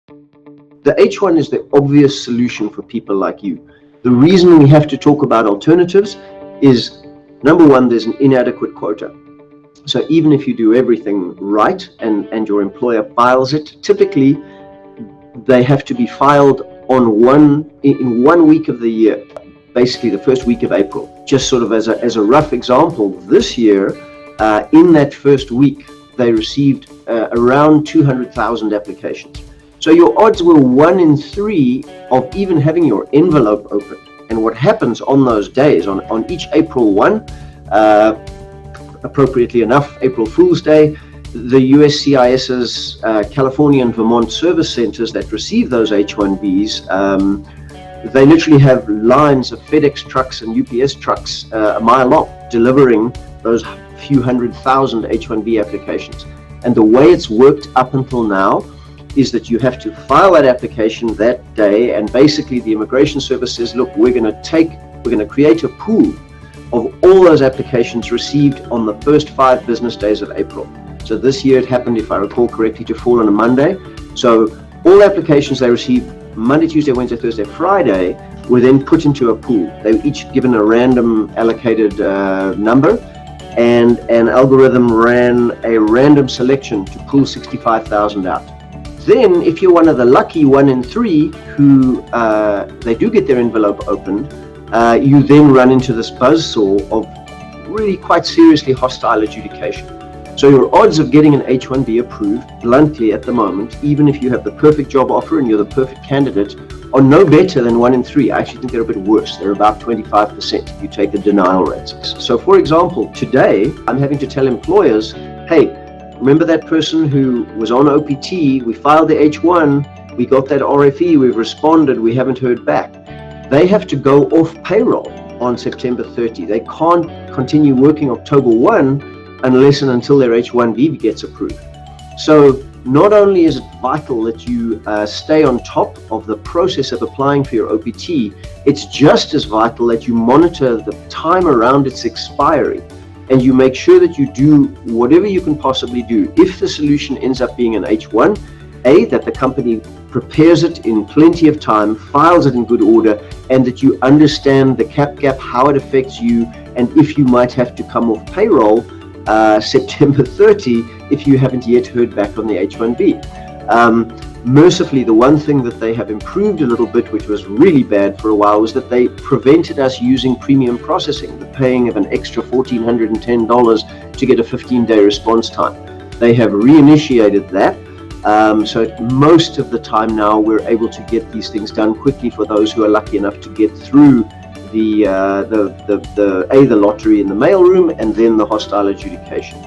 The H1 is the obvious solution for people like you. The reason we have to talk about alternatives is, number one, there's an inadequate quota. So even if you do everything right and your employer files it, typically they have to be filed in 1 week of the year, basically the first week of April. Just sort of as a rough example, this year, in that first week, they received around 200,000 applications. So your odds were 1 in 3 of even having your envelope open. And what happens on those days, on each April 1, appropriately enough, April Fool's Day, the USCIS's California and Vermont service centers that receive those H-1Bs, they literally have lines of FedEx trucks and UPS trucks a mile long, delivering those few 100,000 H-1B applications. And the way it's worked up until now is that you have to file that application that day, and basically the immigration service says, look, we're going to create a pool of all those applications received on the first 5 business days of April. So this year it happened, if I recall correctly, to fall on a Monday. So all applications they received Monday, Tuesday, Wednesday, Thursday, Friday were then put into a pool. They were each given a random allocated number, and an algorithm ran a random selection to pull 65,000 out. Then, if you're one of the lucky 1 in 3 who they do get their envelope opened, you then run into this buzzsaw of really quite seriously hostile adjudication. So your odds of getting an H-1B approved, bluntly at the moment, even if you have the perfect job offer and you're the perfect candidate, are no better than 1 in 3. I actually think they're a bit worse. They're about 25% if you take the denial rates. So for example, today I'm having to tell employers, hey, remember that person who was on OPT, we filed the H1, we got that RFE, we've responded, we haven't heard back. They have to go off payroll on September 30. They can't continue working October 1 unless and until their H-1B gets approved. So not only is it vital that you stay on top of the process of applying for your OPT, it's just as vital that you monitor the time around its expiry, and you make sure that you do whatever you can possibly do. If the solution ends up being an H1, that the company prepares it in plenty of time, files it in good order, and that you understand the cap gap, how it affects you, and if you might have to come off payroll September 30 if you haven't yet heard back on the H-1B. Mercifully, the one thing that they have improved a little bit, which was really bad for a while, was that they prevented us using premium processing, the paying of an extra $1,410 to get a 15-day response time. They have reinitiated that. So most of the time now we're able to get these things done quickly for those who are lucky enough to get through the lottery in the mailroom and then the hostile adjudication.